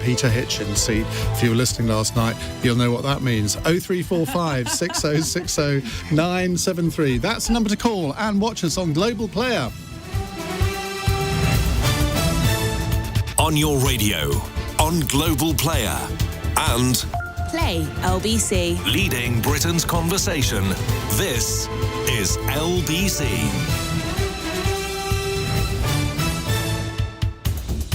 Peter Hitchens' seat. If you were listening last night, you'll know what that means. 0345 6060 973. That's the number to call and watch us on Global Player. On your radio, on Global Player, and Play LBC. Leading Britain's conversation. This is LBC.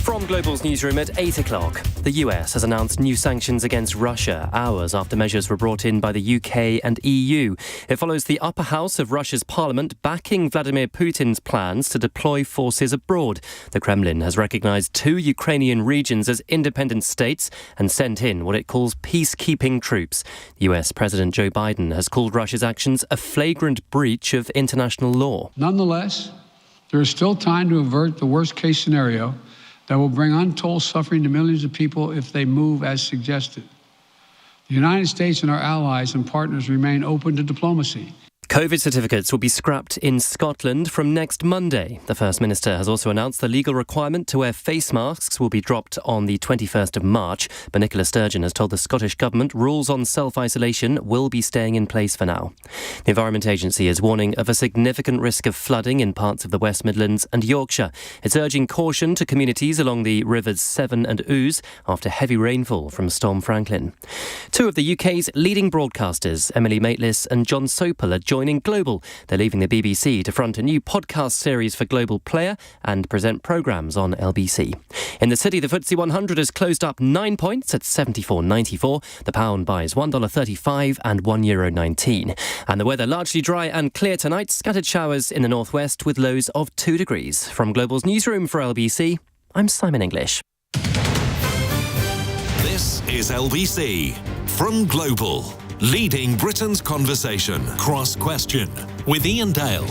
From Global's newsroom at 8 o'clock, the US has announced new sanctions against Russia hours after measures were brought in by the UK and EU. It follows the upper house of Russia's parliament backing Vladimir Putin's plans to deploy forces abroad. The Kremlin has recognised 2 Ukrainian regions as independent states and sent in what it calls peacekeeping troops. US President Joe Biden has called Russia's actions a flagrant breach of international law. Nonetheless, there is still time to avert the worst-case scenario that will bring untold suffering to millions of people if they move as suggested. The United States and our allies and partners remain open to diplomacy. COVID certificates will be scrapped in Scotland from next Monday. The First Minister has also announced the legal requirement to wear face masks will be dropped on the 21st of March. But Nicola Sturgeon has told the Scottish Government rules on self-isolation will be staying in place for now. The Environment Agency is warning of a significant risk of flooding in parts of the West Midlands and Yorkshire. It's urging caution to communities along the rivers Severn and Ouse after heavy rainfall from Storm Franklin. 2 of the UK's leading broadcasters, Emily Maitlis and John Sopel, are joining Global. They're leaving the BBC to front a new podcast series for Global Player and present programmes on LBC. In the city, the FTSE 100 has closed up 9 points at 74.94. The pound buys $1.35 and €1.19. And the weather largely dry and clear tonight. Scattered showers in the northwest with lows of 2 degrees. From Global's newsroom for LBC, I'm Simon English. This is LBC from Global. Leading Britain's conversation. Cross Question with Iain Dale.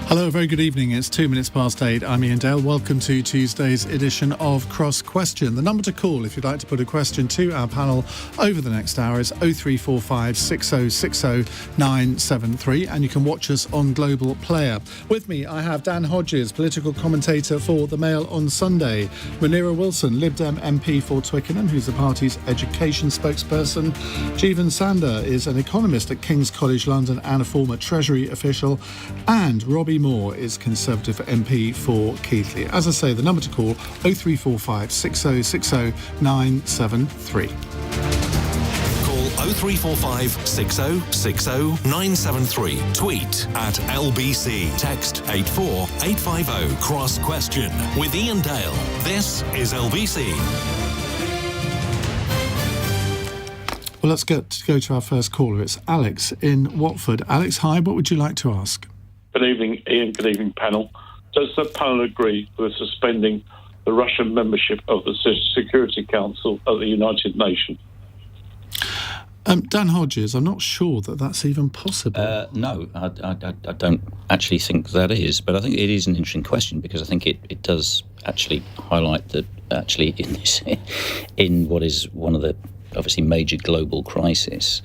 Hello, very good evening. It's 2 minutes past 8. I'm Iain Dale. Welcome to Tuesday's edition of Cross Question. The number to call if you'd like to put a question to our panel over the next hour is 0345 6060 973, and you can watch us on Global Player. With me, I have Dan Hodges, political commentator for The Mail on Sunday, Munira Wilson, Lib Dem MP for Twickenham, who's the party's education spokesperson. Jeevun Sandher is an economist at King's College London and a former Treasury official, and Robbie Moore is Conservative MP for Keighly. As I say, the number to call 0345 6060 973. Call 0345 6060 973. Tweet at LBC. Text 84850. Cross Question with Iain Dale. This is LBC. Well, let's go to our first caller. It's Alex in Watford. Alex, hi. What would you like to ask? Good evening, Iain. Good evening, panel. Does the panel agree with suspending the Russian membership of the Security Council of the United Nations? Dan Hodges, I'm not sure that that's even possible. No, I don't actually think that is, but I think it is an interesting question because I think it does actually highlight that actually in what is one of the obviously major global crisis,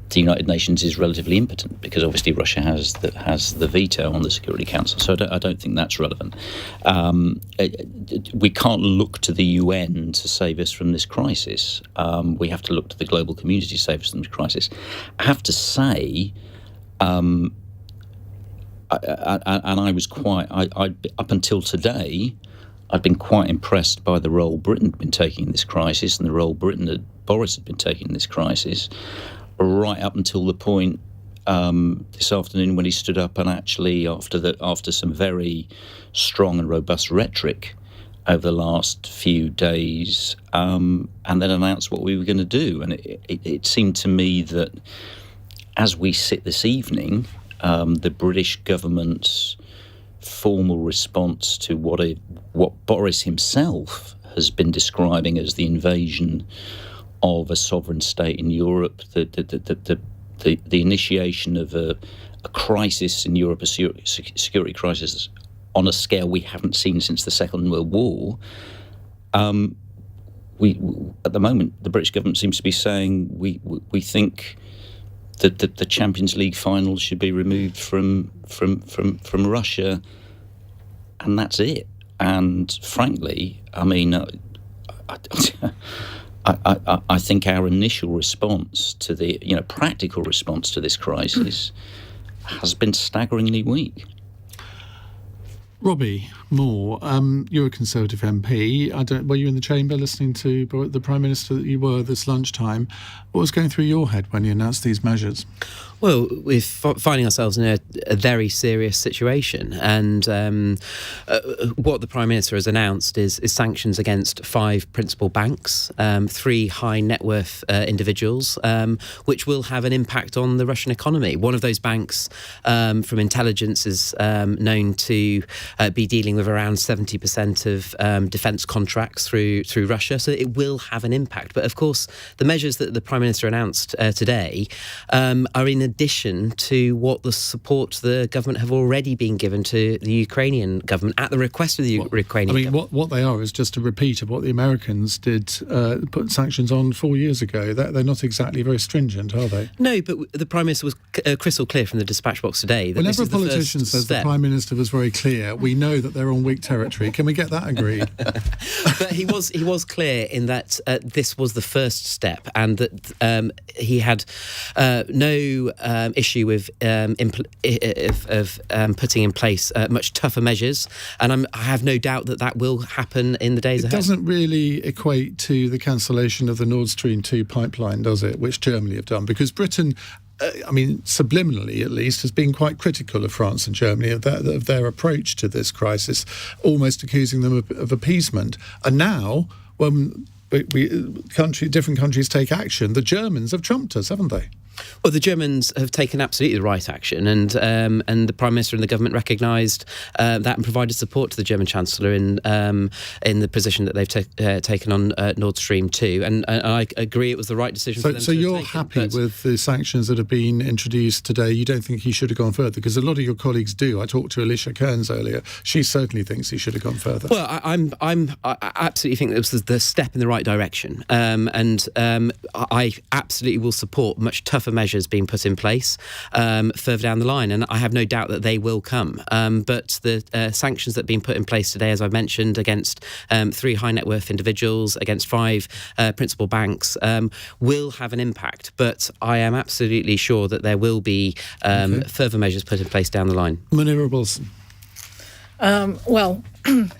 the United Nations is relatively impotent because obviously Russia has the veto on the Security Council. So I don't think that's relevant. We can't look to the UN to save us from this crisis. We have to look to the global community to save us from this crisis. I have to say, and I was quite, up until today, I'd been quite impressed by the role Britain had been taking in this crisis and the role Boris had been taking in this crisis, right up until the point this afternoon when he stood up and actually, after some very strong and robust rhetoric over the last few days, and then announced what we were going to do. And it seemed to me that as we sit this evening, the British government's formal response to what Boris himself has been describing as the invasion of a sovereign state in Europe, the initiation of a crisis in Europe, a security crisis on a scale we haven't seen since the Second World War. We at the moment, the British government seems to be saying we think that the Champions League final should be removed from Russia, and that's it. And frankly, I mean, I think our initial response to the, practical response to this crisis has been staggeringly weak. Robbie Moore, you're a Conservative MP. Were you in the chamber listening to the Prime Minister that you were this lunchtime? What was going through your head when you announced these measures? Well, we're finding ourselves in a very serious situation, and what the Prime Minister has announced is sanctions against 5 principal banks, 3 high net worth individuals, which will have an impact on the Russian economy. One of those banks, from intelligence, is known to be dealing with around 70% of defence contracts through Russia, so it will have an impact. But of course, the measures that the Prime Minister announced today are in addition to what the support the government have already been given to the Ukrainian government at the request of the Ukrainian government. What they are is just a repeat of what the Americans did, put sanctions on 4 years ago. They're not exactly very stringent, are they? No, but the Prime Minister was crystal clear from the dispatch box today that whenever this is a politician says the Prime Minister was very clear, we know that they're on weak territory. Can we get that agreed? But he was clear in that this was the first step, and that he had no issue with putting in place much tougher measures, and I have no doubt that will happen in the days ahead. It doesn't really equate to the cancellation of the Nord Stream 2 pipeline, does it, which Germany have done? Because Britain, subliminally at least, has been quite critical of France and Germany, of their approach to this crisis, almost accusing them of appeasement. And now, when different countries take action, the Germans have trumped us, haven't they? Well, the Germans have taken absolutely the right action, and the Prime Minister and the government recognised that and provided support to the German Chancellor in the position that they've taken on Nord Stream 2. And I agree it was the right decision for them to take. So you're happy with the sanctions that have been introduced today? You don't think he should have gone further? Because a lot of your colleagues do. I talked to Alicia Kearns earlier. She certainly thinks he should have gone further. Well, I absolutely think that was the step in the right direction, and I absolutely will support much tougher measures being put in place further down the line, and I have no doubt that they will come. But the sanctions that have been put in place today, as I mentioned, against 3 high net worth individuals, against 5 principal banks, will have an impact. But I am absolutely sure that there will be further measures put in place down the line. Munira Wilson. Well,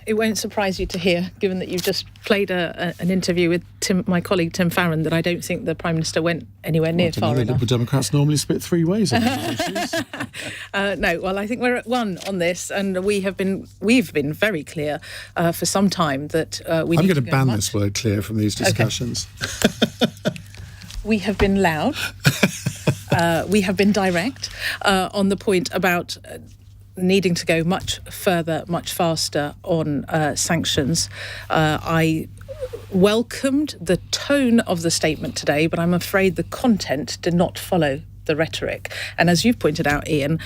it won't surprise you to hear, given that you've just played an interview with my colleague Tim Farron, that I don't think the Prime Minister went anywhere near far enough. The Liberal Democrats normally split 3 ways on these issues. No, well, I think we're at one on this, and we've been very clear for some time that we. I'm going to ban this word "clear" from these discussions. Okay. We have been loud. We have been direct on the point about needing to go much further, much faster on sanctions. I welcomed the tone of the statement today, but I'm afraid the content did not follow the rhetoric. And as you've pointed out, Iain,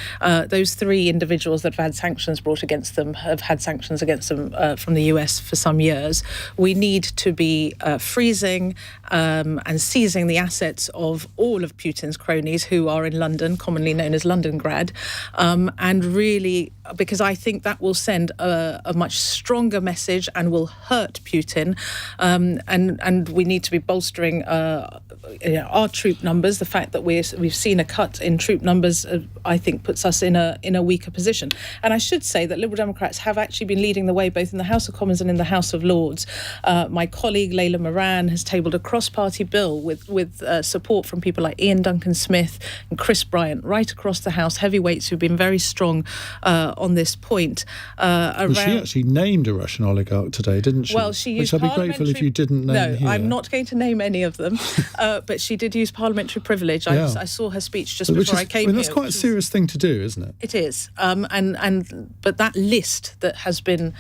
those 3 individuals that have had sanctions brought against them have had sanctions against them from the US for some years. We need to be freezing and seizing the assets of all of Putin's cronies who are in London, commonly known as Londongrad, and really, because I think that will send a much stronger message and will hurt Putin, and we need to be bolstering our troop numbers. The fact that we've seen a cut in troop numbers, I think, puts us in a weaker position. And I should say that Liberal Democrats have actually been leading the way both in the House of Commons and in the House of Lords. My colleague Layla Moran has tabled a cross-party bill with support from people like Ian Duncan Smith and Chris Bryant right across the House, heavyweights who've been very strong on this point. Well, she actually named a Russian oligarch today, didn't she? Well, she used Which I'd be grateful if you didn't name here. No, I'm not going to name any of them, but she did use parliamentary privilege. I saw her speech just before I came here. That's quite a serious thing to do, isn't it? It is. But that list that has been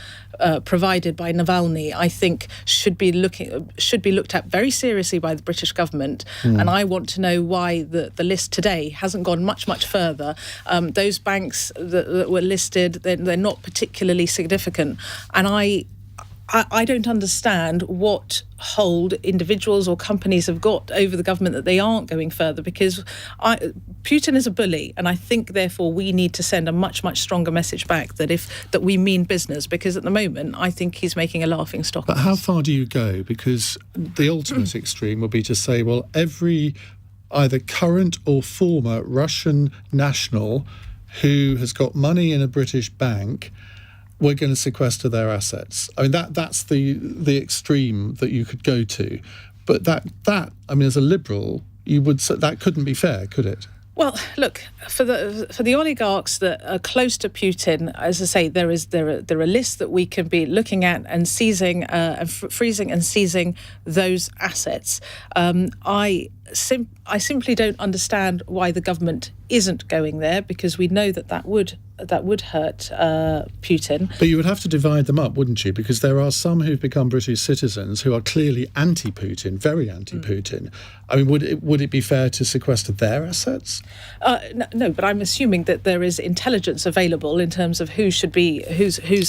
provided by Navalny, I think, should be looked at very seriously by the British government. And I want to know why the list today hasn't gone much further. Those banks that were listed, they're not particularly significant. And I don't understand what hold individuals or companies have got over the government that they aren't going further, because Putin is a bully, and I think therefore we need to send a much, much stronger message back that we mean business, because at the moment I think he's making a laughing stock. But how far do you go? Because the ultimate extreme would be to say, well, every either current or former Russian national who has got money in a British bank, we're going to sequester their assets. I mean, that's the extreme that you could go to. But that I mean, as a liberal, you would say that couldn't be fair, could it? Well, look, for the oligarchs that are close to Putin, as I say, there are lists that we can be looking at and seizing, freezing and seizing those assets. I simply don't understand why the government isn't going there, because we know that would hurt Putin. But you would have to divide them up, wouldn't you? Because there are some who've become British citizens who are clearly anti-Putin, very anti-Putin. I mean, would it be fair to sequester their assets? No, but I'm assuming that there is intelligence available in terms of whose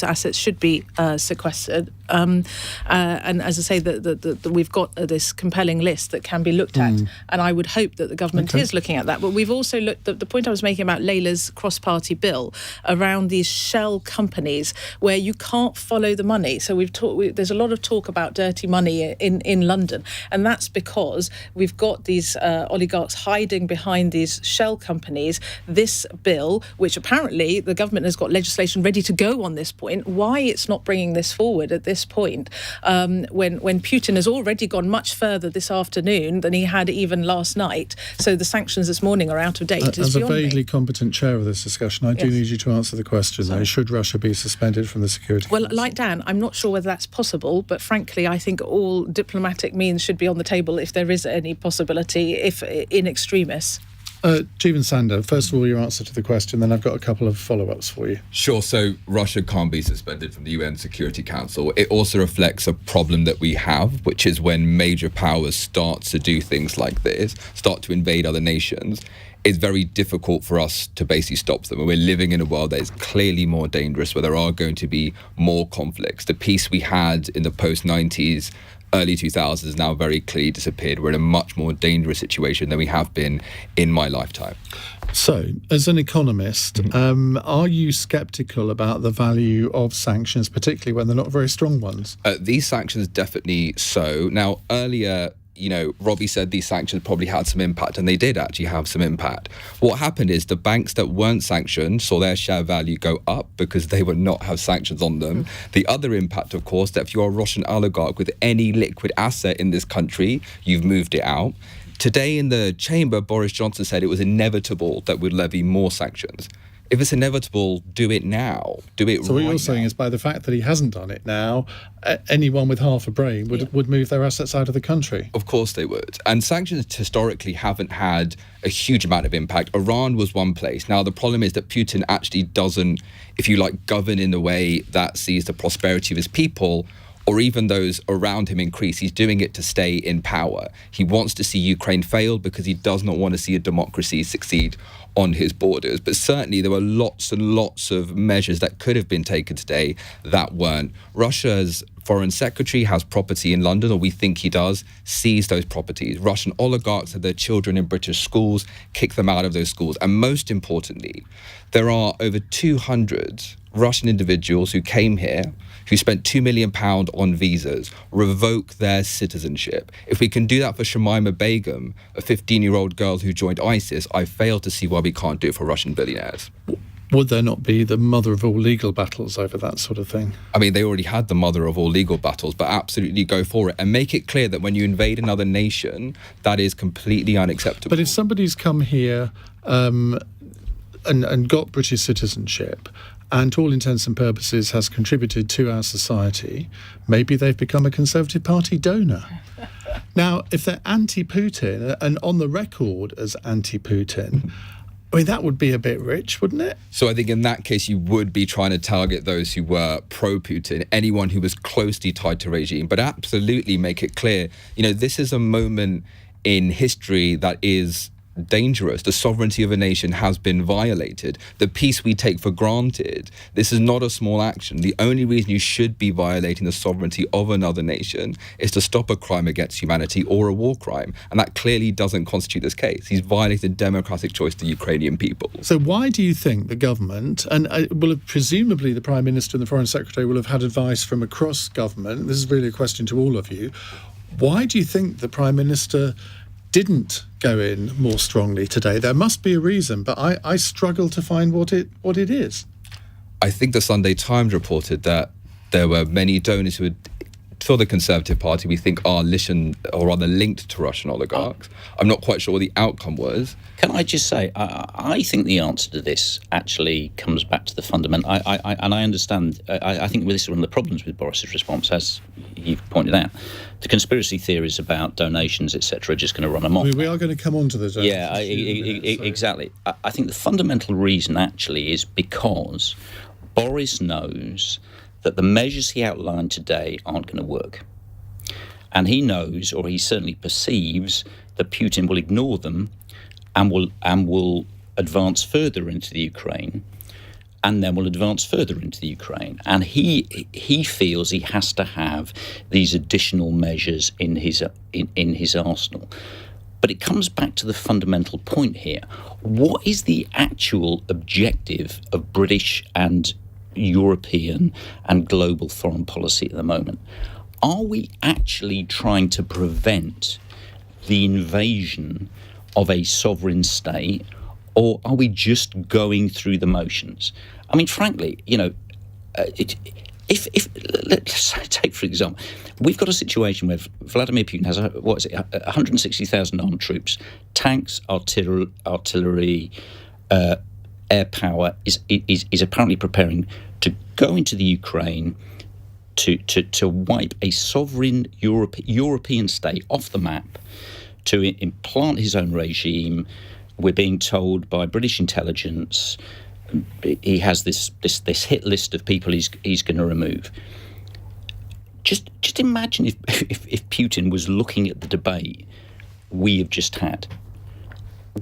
assets should be sequestered. And as I say, we've got this compelling list that can be looked at, and I would hope that the government is looking at that. But we've also looked at the point I was making about Layla's cross-party bill around these shell companies where you can't follow the money. So there's a lot of talk about dirty money in London, and that's because we've got these oligarchs hiding behind these shell companies. This bill, which apparently the government has got legislation ready to go on this point, why it's not bringing this forward at this point, when Putin has already gone much further this afternoon than he had even last night. So the sanctions this morning are out of date. As a vaguely competent chair of this discussion, I do need you to answer the question, though. Should Russia be suspended from the Security Council? Well, like Dan, I'm not sure whether that's possible, but frankly, I think all diplomatic means should be on the table if there is any possibility, if in extremis. Jeevun Sandher, first of all, your answer to the question, then I've got a couple of follow-ups for you. Sure. So Russia can't be suspended from the UN Security Council. It also reflects a problem that we have, which is when major powers start to do things like this, start to invade other nations, it's very difficult for us to basically stop them. And we're living in a world that is clearly more dangerous, where there are going to be more conflicts. The peace we had in the post-90s, early 2000s has now very clearly disappeared. We're in a much more dangerous situation than we have been in my lifetime. So, as an economist, are you sceptical about the value of sanctions, particularly when they're not very strong ones? These sanctions, definitely so. Now, earlier, Robbie said these sanctions probably had some impact, and they did actually have some impact. What happened is the banks that weren't sanctioned saw their share value go up because they would not have sanctions on them. The other impact, of course, that if you're a Russian oligarch with any liquid asset in this country, you've moved it out. Today in the chamber, Boris Johnson said it was inevitable that we'd levy more sanctions. If it's inevitable, do it now. Do it right now. So what you're saying is, by the fact that he hasn't done it now, anyone with half a brain would move their assets out of the country. Of course they would. And sanctions historically haven't had a huge amount of impact. Iran was one place. Now, the problem is that Putin actually doesn't, if you like, govern in a way that sees the prosperity of his people or even those around him increase. He's doing it to stay in power. He wants to see Ukraine fail because he does not want to see a democracy succeed on his borders. But certainly there were lots and lots of measures that could have been taken today that weren't. Russia's foreign secretary has property in London, or we think he does, seize those properties. Russian oligarchs have their children in British schools, kick them out of those schools. And most importantly, there are over 200 Russian individuals who came here, who spent £2 million on visas, revoke their citizenship. If we can do that for Shamima Begum, a 15-year-old girl who joined ISIS, I fail to see why we can't do it for Russian billionaires. Would there not be the mother of all legal battles over that sort of thing? I mean, they already had the mother of all legal battles, but absolutely go for it and make it clear that when you invade another nation, that is completely unacceptable. But if somebody's come here and got British citizenship, and to all intents and purposes has contributed to our society, maybe they've become a Conservative Party donor. Now, if they're anti-Putin and on the record as anti-Putin, I mean, that would be a bit rich, wouldn't it? So I think in that case, you would be trying to target those who were pro-Putin, anyone who was closely tied to regime, but absolutely make it clear, this is a moment in history that is dangerous. The sovereignty of a nation has been violated. The peace we take for granted. This is not a small action. The only reason you should be violating the sovereignty of another nation is to stop a crime against humanity or a war crime. And that clearly doesn't constitute this case. He's violated democratic choice of the Ukrainian people. So why do you think the government, and presumably the Prime Minister and the Foreign Secretary will have had advice from across government, this is really a question to all of you, why do you think the Prime Minister didn't go in more strongly today? There must be a reason, but I struggle to find what it is. I think the Sunday Times reported that there were many donors who had, for the Conservative Party, we think are linked to Russian oligarchs. I'm not quite sure what the outcome was. Can I just say, I think the answer to this actually comes back to the fundamental. And I understand. I think this is one of the problems with Boris's response, as you've pointed out. The conspiracy theories about donations, etc., are just going to run amok. We are going to come on to the donations. Yeah, exactly. I think the fundamental reason actually is because Boris knows that the measures he outlined today aren't going to work. And he knows, or he certainly perceives, that Putin will ignore them and will advance further into the Ukraine, and then will advance further into the Ukraine. And he feels he has to have these additional measures in his arsenal. But it comes back to the fundamental point here. What is the actual objective of British and European and global foreign policy at the moment? Are we actually trying to prevent the invasion of a sovereign state, or are we just going through the motions? I mean, frankly, if let's take, for example, we've got a situation where Vladimir Putin has 160,000 armed troops, tanks, artillery, air power, is apparently preparing to go into the Ukraine to wipe a sovereign European state off the map, to implant his own regime. We're being told by British intelligence he has this hit list of people he's going to remove. Just imagine if Putin was looking at the debate we have just had.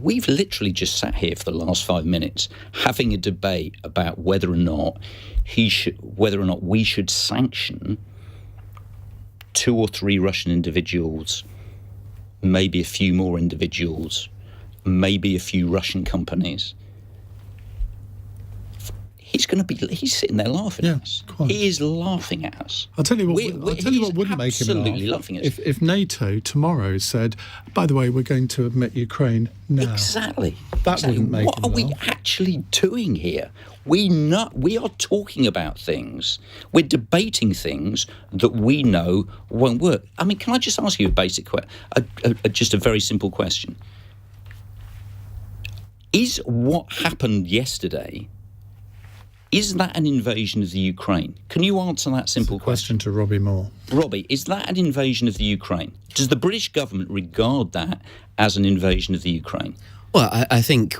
We've literally just sat here for the last 5 minutes having a debate about whether or not we should sanction 2 or 3 Russian individuals, maybe a few more individuals, maybe a few Russian companies. He's sitting there laughing at us. Quite. He is laughing at us. I'll tell you what wouldn't make him laugh. Absolutely laughing at us. If NATO tomorrow said, by the way, we're going to admit Ukraine now. Exactly. That wouldn't make him laugh. What are we actually doing here? We are talking about things. We're debating things that we know won't work. I mean, can I just ask you a basic question? Just a very simple question. Is what happened yesterday, is that an invasion of the Ukraine? Can you answer that simple question? To Robbie Moore. Robbie, is that an invasion of the Ukraine? Does the British government regard that as an invasion of the Ukraine? Well, I think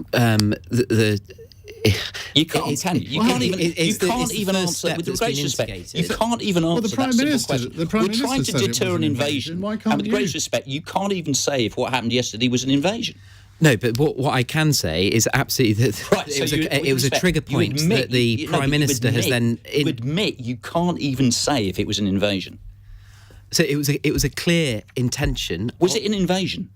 you can't, can you? You can't even answer, with the greatest respect, you can't even answer that simple question. We're trying to deter an invasion. Why can't and with the greatest respect, you can't even say if what happened yesterday was an invasion. No, but what I can say is absolutely that right, it was a trigger point that the Prime Minister has then... You admit you can't even say if it was an invasion. So it was a clear intention. Was it an invasion?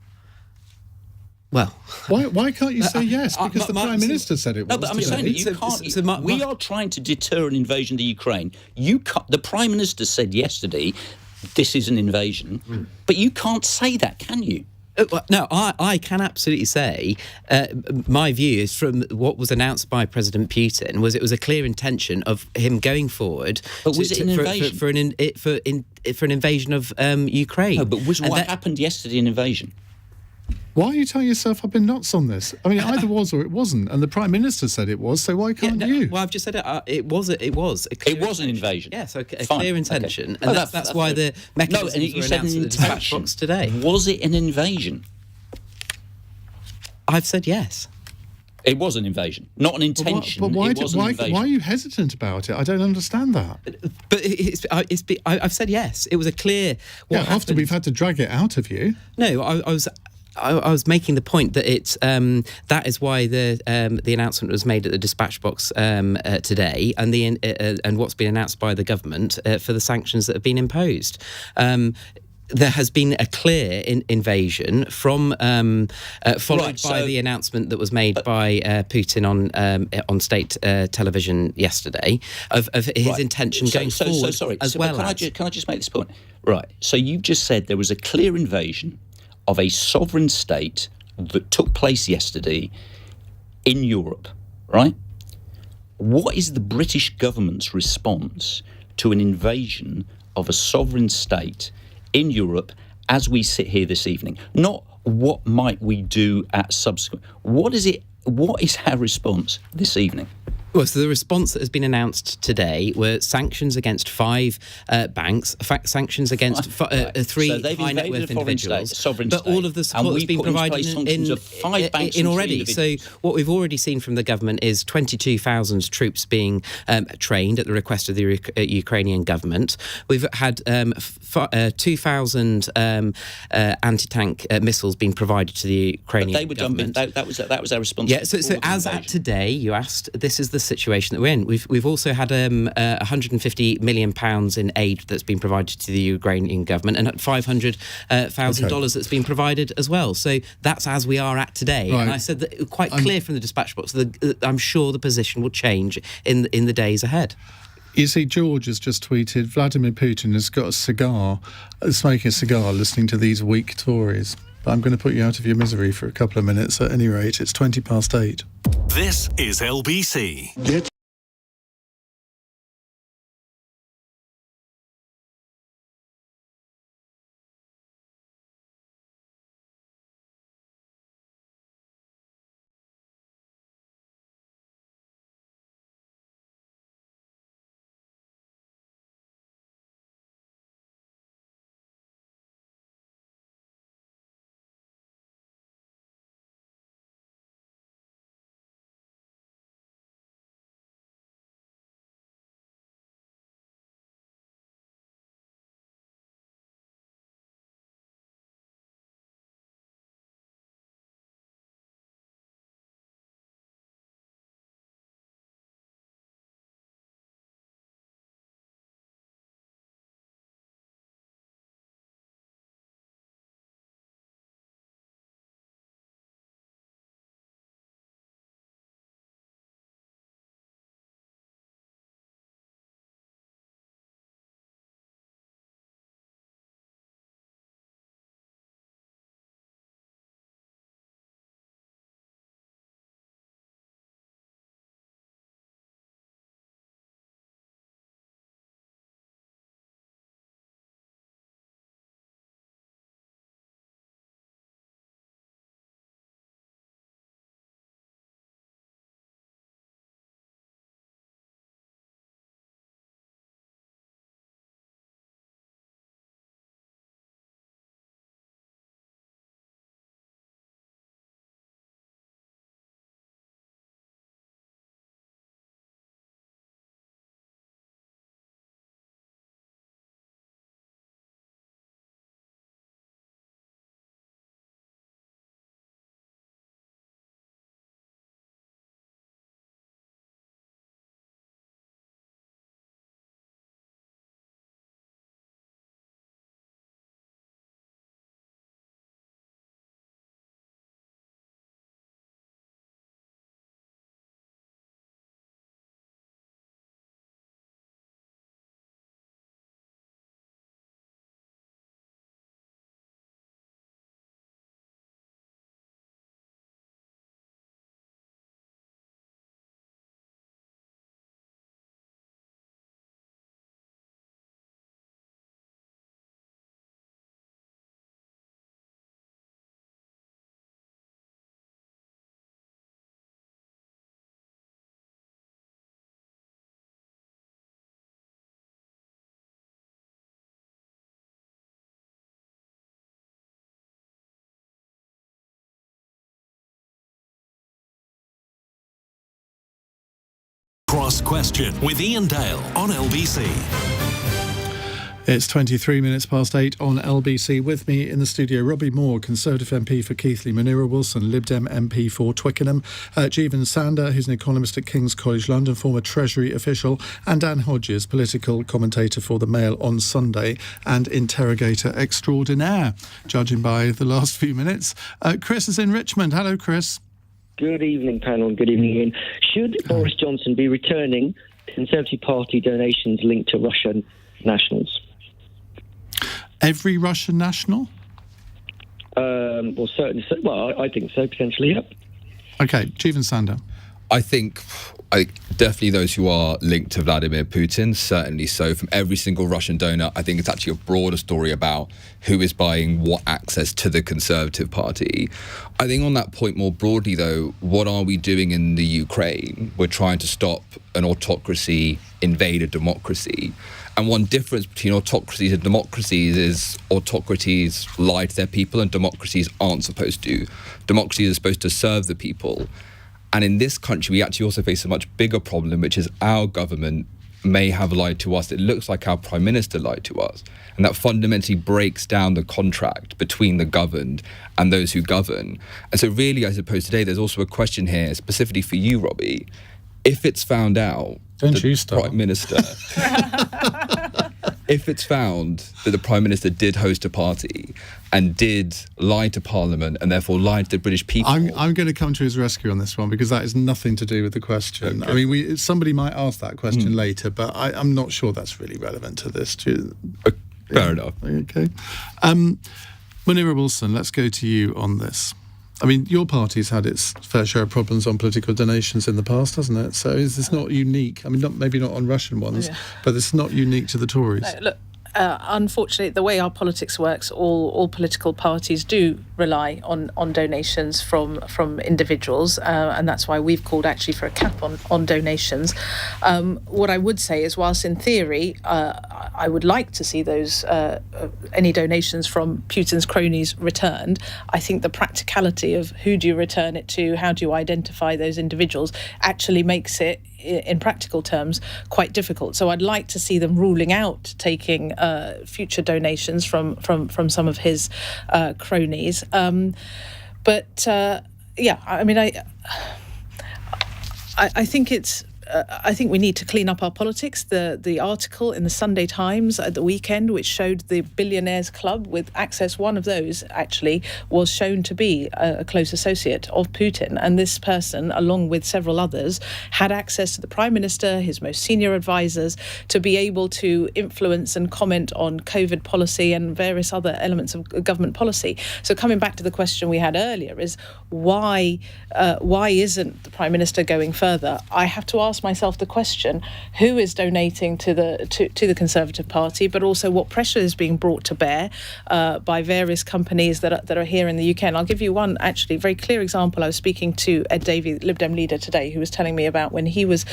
Well... Why can't you say yes? Because the Prime Minister said it was. No, but I'm saying that you can't... we are trying to deter an invasion of the Ukraine. The Prime Minister said yesterday, this is an invasion, but you can't say that, can you? No, I can absolutely say my view is from what was announced by President Putin was it was a clear intention of him going forward. But was it an invasion? For an invasion of Ukraine? No, but was what happened yesterday an invasion? Why are you tying yourself up in knots on this? I mean, it either was or it wasn't, and the Prime Minister said it was. So why can't you? Well, I've just said it. It was an invasion. Yes, a clear intention, and that's why the mechanisms were announced at the dispatch box today. Was it an invasion? I've said yes. It was an invasion, not an intention. But why are you hesitant about it? I don't understand that. But I've said yes. It was a clear. After we've had to drag it out of you. No, I was. I was making the point that it's that is why the announcement was made at the dispatch box today, and what's been announced by the government for the sanctions that have been imposed. There has been a clear invasion from followed by the announcement that was made by Putin on state television yesterday of his intention going forward. Can I just make this point? Right. So you've just said there was a clear invasion of a sovereign state that took place yesterday in Europe, right? What is the British government's response to an invasion of a sovereign state in Europe as we sit here this evening? Not what might we do at subsequent. What is our response this evening? Well, so the response that has been announced today were sanctions against 5 banks, sanctions against 3 high net worth individuals. But all of the support has been provided in already. So what we've already seen from the government is 22,000 troops being trained at the request of the Ukrainian government. We've had 2,000 anti-tank missiles being provided to the Ukrainian government. That was our response. Yeah. So as at today, you asked, this is the situation that we're in. We've also had £150 million in aid that's been provided to the Ukrainian government, and $500,000 that's been provided as well. So that's as we are at today. Right. And I said that quite clear from the dispatch box that I'm sure the position will change in the days ahead. You see, George has just tweeted, Vladimir Putin has got a cigar, smoking a cigar, listening to these weak Tories. But I'm going to put you out of your misery for a couple of minutes. At any rate, it's 8:20. This is LBC. Cross Question with Iain Dale on LBC. It's 23 minutes past 8 on LBC. With me in the studio, Robbie Moore, Conservative MP for Keighly, Munira Wilson, Lib Dem MP for Twickenham, Jeevun Sandher, who's an economist at King's College London, former Treasury official, and Dan Hodges, political commentator for The Mail on Sunday and interrogator extraordinaire, judging by the last few minutes. Chris is in Richmond. Hello, Chris. Good evening, panel, and good evening, Ian. Should Boris Johnson be returning Conservative Party donations linked to Russian nationals? Every Russian national? Well, certainly. Well, I think so, potentially, yep. OK, Jeevun Sandher. I think definitely those who are linked to Vladimir Putin, certainly so. From every single Russian donor, I think it's actually a broader story about who is buying what access to the Conservative Party. I think on that point more broadly, though, what are we doing in the Ukraine? We're trying to stop an autocracy invade a democracy. And one difference between autocracies and democracies is autocracies lie to their people and democracies aren't supposed to. Democracies are supposed to serve the people. And in this country, we actually also face a much bigger problem, which is our government may have lied to us. It looks like our Prime Minister lied to us. And that fundamentally breaks down the contract between the governed and those who govern. And so really, I suppose today, there's also a question here, specifically for you, Robbie. If it's found out Don't you start. Prime Minister... If it's found that the Prime Minister did host a party and did lie to Parliament and therefore lied to the British people... I'm going to come to his rescue on this one because that has nothing to do with the question. Okay. I mean, somebody might ask that question later, but I'm not sure that's really relevant to this. Fair enough. Okay. Munira Wilson, let's go to you on this. I mean, your party's had its fair share of problems on political donations in the past, hasn't it? So is this not unique? I mean, maybe not on Russian ones, but it's not unique to the Tories. No, look, unfortunately, the way our politics works, all political parties do rely on donations from individuals, and that's why we've called actually for a cap on donations. What I would say is, whilst in theory I would like to see those any donations from Putin's cronies returned, I think the practicality of who do you return it to, how do you identify those individuals, actually makes it, in practical terms, quite difficult. So I'd like to see them ruling out taking future donations from some of his cronies. I mean, I think it's. I think we need to clean up our politics. The article in the Sunday Times at the weekend, which showed the Billionaires Club with Access, one of those actually was shown to be a close associate of Putin. And this person, along with several others, had access to the Prime Minister, his most senior advisors, to be able to influence and comment on COVID policy and various other elements of government policy. So coming back to the question we had earlier is why isn't the Prime Minister going further? I have to ask myself the question: who is donating to the Conservative Party, but also what pressure is being brought to bear by various companies that are here in the UK? And I'll give you one actually very clear example. I was speaking to Ed Davey, Lib Dem leader, today, who was telling me about when he was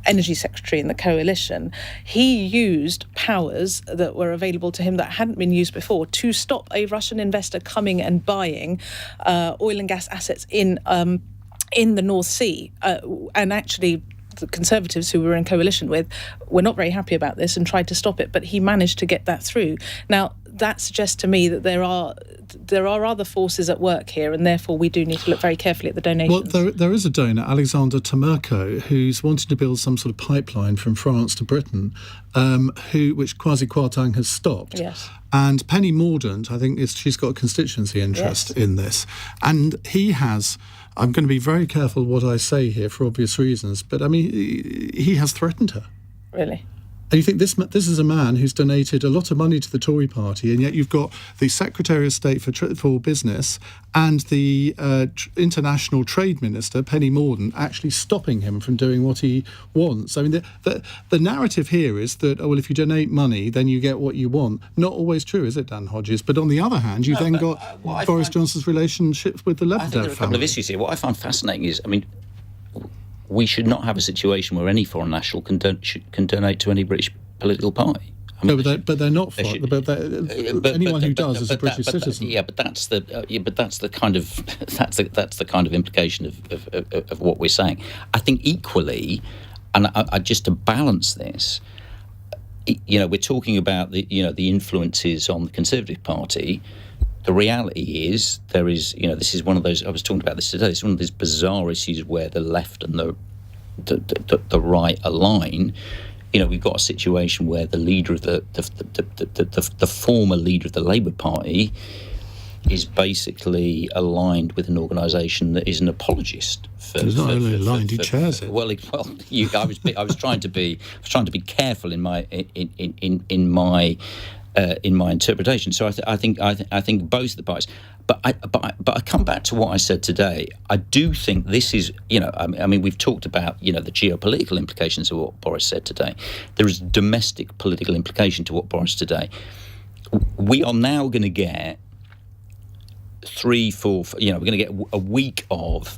Energy Secretary in the coalition, he used powers that were available to him that hadn't been used before to stop a Russian investor coming and buying oil and gas assets in the North Sea, and actually the Conservatives who we were in coalition with were not very happy about this and tried to stop it, but he managed to get that through. Now, that suggests to me that there are other forces at work here, and therefore we do need to look very carefully at the donations. Well, there is a donor, Alexander Tamerko, who's wanted to build some sort of pipeline from France to Britain, which Kwasi Kwarteng has stopped. Yes. And Penny Mordaunt, I think she's got a constituency interest in this. And he has... I'm going to be very careful what I say here for obvious reasons, but I mean, he has threatened her. Really? And you think this is a man who's donated a lot of money to the Tory party, and yet you've got the Secretary of State for Business and the International Trade Minister, Penny Mordaunt, actually stopping him from doing what he wants. I mean, the narrative here is that, oh, well, if you donate money, then you get what you want. Not always true, is it, Dan Hodges? But on the other hand, you've then got Boris Johnson's relationships with the Lib Dem family. There are a couple of issues here. What I find fascinating is, I mean, we should not have a situation where any foreign national can donate to any British political party. I mean, no, but they're not foreign. But anyone who does is a British citizen. Yeah, but that's the kind of implication of what we're saying. I think equally, and I just to balance this, we're talking about the influences on the Conservative Party. The reality is this is one of those. I was talking about this today. It's one of those bizarre issues where the left and the right align. We've got a situation where the leader of the former leader of the Labour Party is basically aligned with an organisation that is an apologist. He's not only aligned; he chairs it. I was trying to be careful in my interpretation. So I think both of the parties. But I come back to what I said today. I do think this is, we've talked about, the geopolitical implications of what Boris said today. There is domestic political implication to what Boris today. We are now going to get 3-4, we're going to get a week of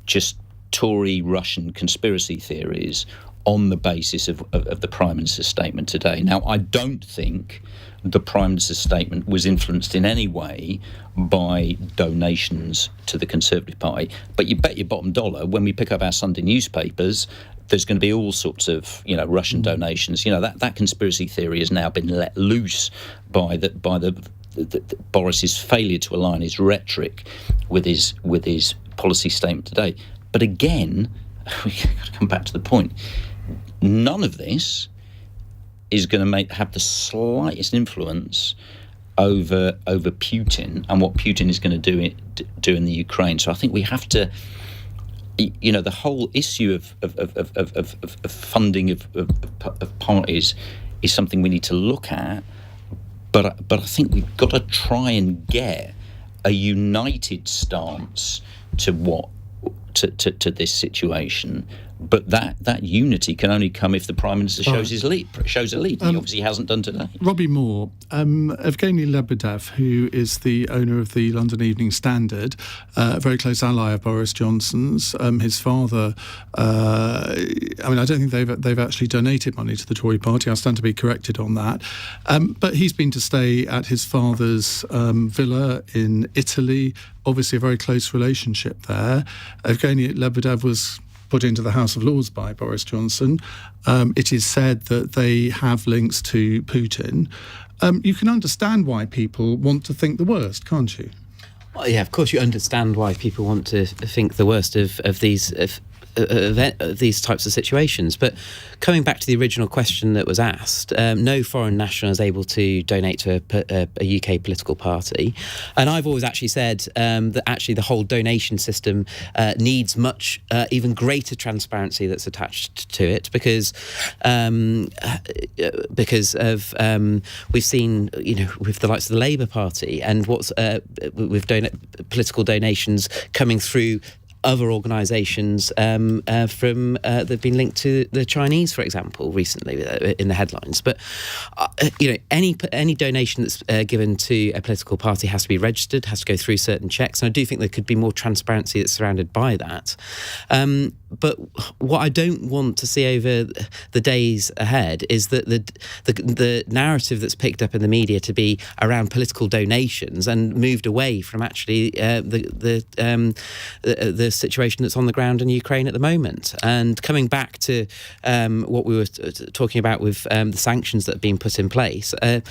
just Tory Russian conspiracy theories on the basis of the Prime Minister's statement today. Now, I don't think the Prime Minister's statement was influenced in any way by donations to the Conservative Party. But you bet your bottom dollar, when we pick up our Sunday newspapers, there's going to be all sorts of, Russian donations. That conspiracy theory has now been let loose by the Boris's failure to align his rhetoric with his policy statement today. But again, we've got to come back to the point. None of this is going to have the slightest influence over Putin and what Putin is going to do in the Ukraine. So I think we have to, the whole issue of funding of parties is something we need to look at. But I think we've got to try and get a united stance to this situation. But that unity can only come if the Prime Minister shows a lead. He obviously hasn't done today. Robbie Moore, Evgeny Lebedev, who is the owner of the London Evening Standard, a very close ally of Boris Johnson's. His father, I don't think they've actually donated money to the Tory party. I stand to be corrected on that. But he's been to stay at his father's villa in Italy. Obviously, a very close relationship there. Evgeny Lebedev was put into the House of Lords by Boris Johnson. It is said that they have links to Putin. You can understand why people want to think the worst, can't you? Well, yeah, of course you understand why people want to think the worst of these types of situations. But coming back to the original question that was asked, no foreign national is able to donate to a UK political party. And I've always actually said that actually the whole donation system needs much even greater transparency that's attached to it because of we've seen with the likes of the Labour Party and what's with political donations coming through other organisations that have been linked to the Chinese, for example, recently in the headlines. But any donation that's given to a political party has to be registered, has to go through certain checks, and I do think there could be more transparency that's surrounded by that. But what I don't want to see over the days ahead is that the narrative that's picked up in the media to be around political donations and moved away from actually the situation that's on the ground in Ukraine at the moment. And coming back to what we were talking about with the sanctions that have been put in place, I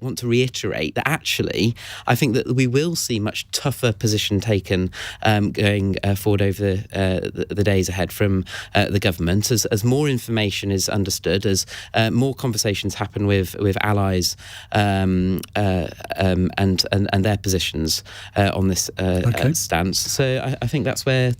want to reiterate that actually I think that we will see much tougher position taken going forward over the days ahead from the government as more information is understood, as more conversations happen with allies and their positions on this stance. So I think that's where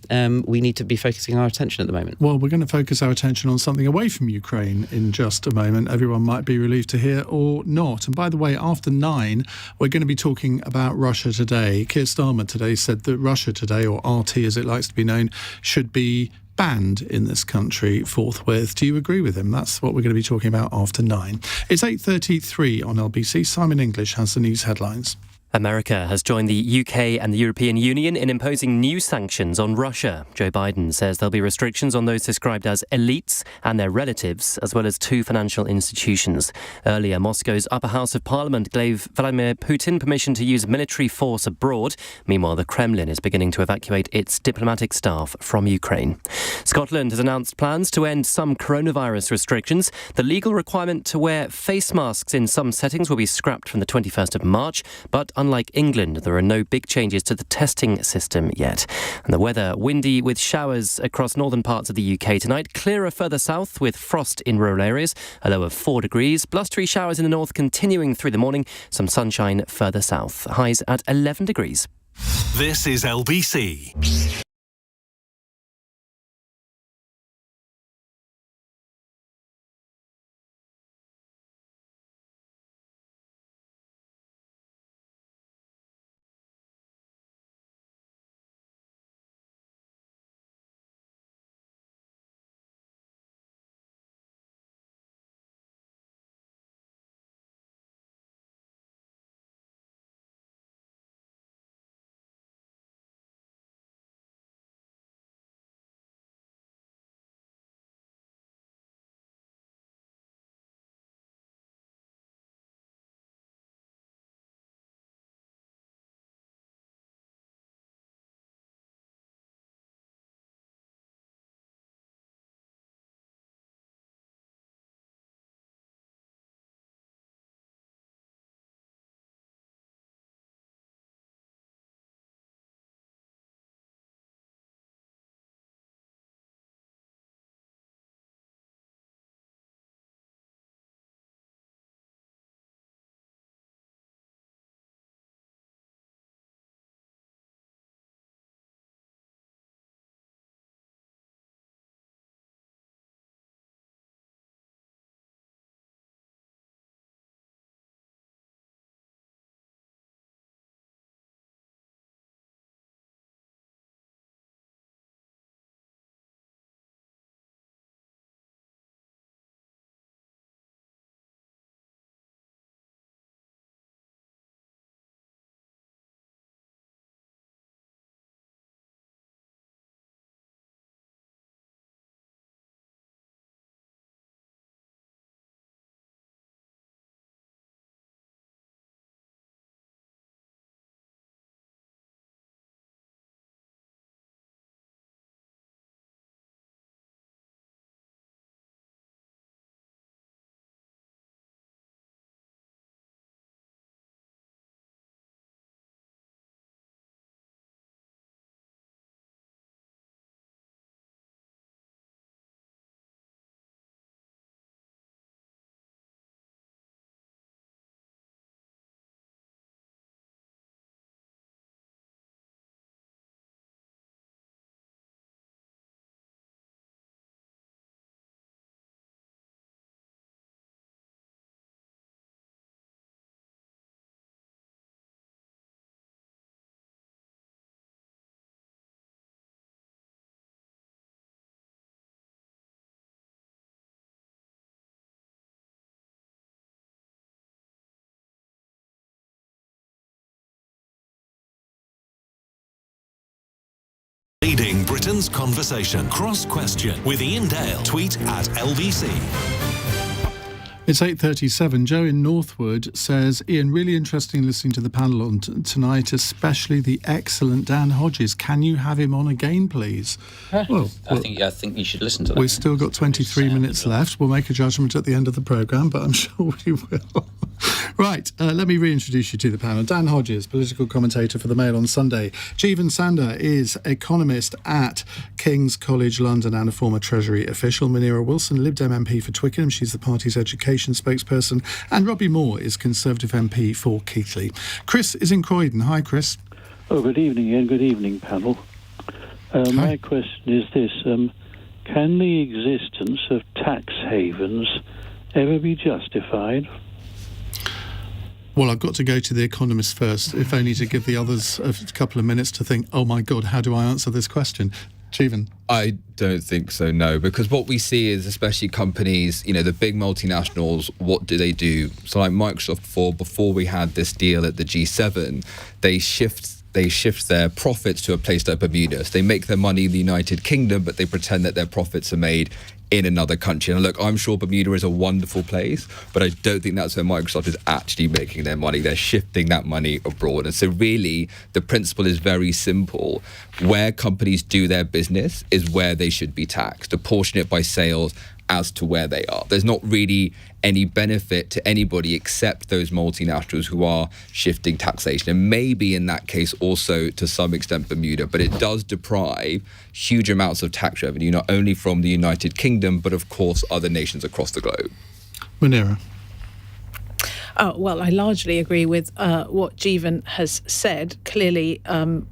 we need to be focusing our attention at the moment. Well, we're going to focus our attention on something away from Ukraine in just a moment. Everyone might be relieved to hear or not. And by the way, after 9, we're going to be talking about Russia Today. Keir Starmer today said that Russia Today, or RT as it likes to be known, should be banned in this country forthwith. Do you agree with him? That's what we're going to be talking about after 9. It's 8:33 on LBC. Simon English has the news headlines. America has joined the UK and the European Union in imposing new sanctions on Russia. Joe Biden says there'll be restrictions on those described as elites and their relatives, as well as two financial institutions. Earlier, Moscow's upper house of parliament gave Vladimir Putin permission to use military force abroad. Meanwhile, the Kremlin is beginning to evacuate its diplomatic staff from Ukraine. Scotland has announced plans to end some coronavirus restrictions. The legal requirement to wear face masks in some settings will be scrapped from the 21st of March, but unlike England, there are no big changes to the testing system yet. And the weather, windy with showers across northern parts of the UK tonight, clearer further south with frost in rural areas, a low of 4 degrees, blustery showers in the north continuing through the morning, some sunshine further south, highs at 11 degrees. This is LBC. Leading Britain's conversation. Cross Question with Iain Dale. Tweet at LBC. It's 8:37. Joe in Northwood says, Iain, really interesting listening to the panel on tonight, especially the excellent Dan Hodges. Can you have him on again, please? Well, I think you should listen to that. We've still got 23 minutes left. We'll make a judgment at the end of the programme, but I'm sure we will. Right, let me reintroduce you to the panel. Dan Hodges, political commentator for the Mail on Sunday. Jeevun Sandher is economist at King's College London and a former Treasury official. Munira Wilson, Lib Dem MP for Twickenham. She's the party's education spokesperson. And Robbie Moore is Conservative MP for Keighly. Chris is in Croydon. Hi, Chris. Oh, good evening, Ian. Good evening, panel. My question is this. Can the existence of tax havens ever be justified? Well, I've got to go to the Economist first, if only to give the others a couple of minutes to think, oh my God, how do I answer this question? Jeevun? I don't think so, no, because what we see is, especially companies, the big multinationals, what do? So like Microsoft, before we had this deal at the G7, they shift their profits to a place like Bermuda. So they make their money in the United Kingdom, but they pretend that their profits are made in another country. And look, I'm sure Bermuda is a wonderful place, but I don't think that's where Microsoft is actually making their money. They're shifting that money abroad. And so really, the principle is very simple. Where companies do their business is where they should be taxed, apportionate by sales as to where they are. There's not really any benefit to anybody except those multinationals who are shifting taxation, and maybe in that case also to some extent Bermuda, but it does deprive huge amounts of tax revenue, not only from the United Kingdom, but of course other nations across the globe. Munira? Well, I largely agree with what Jeevun has said. Clearly,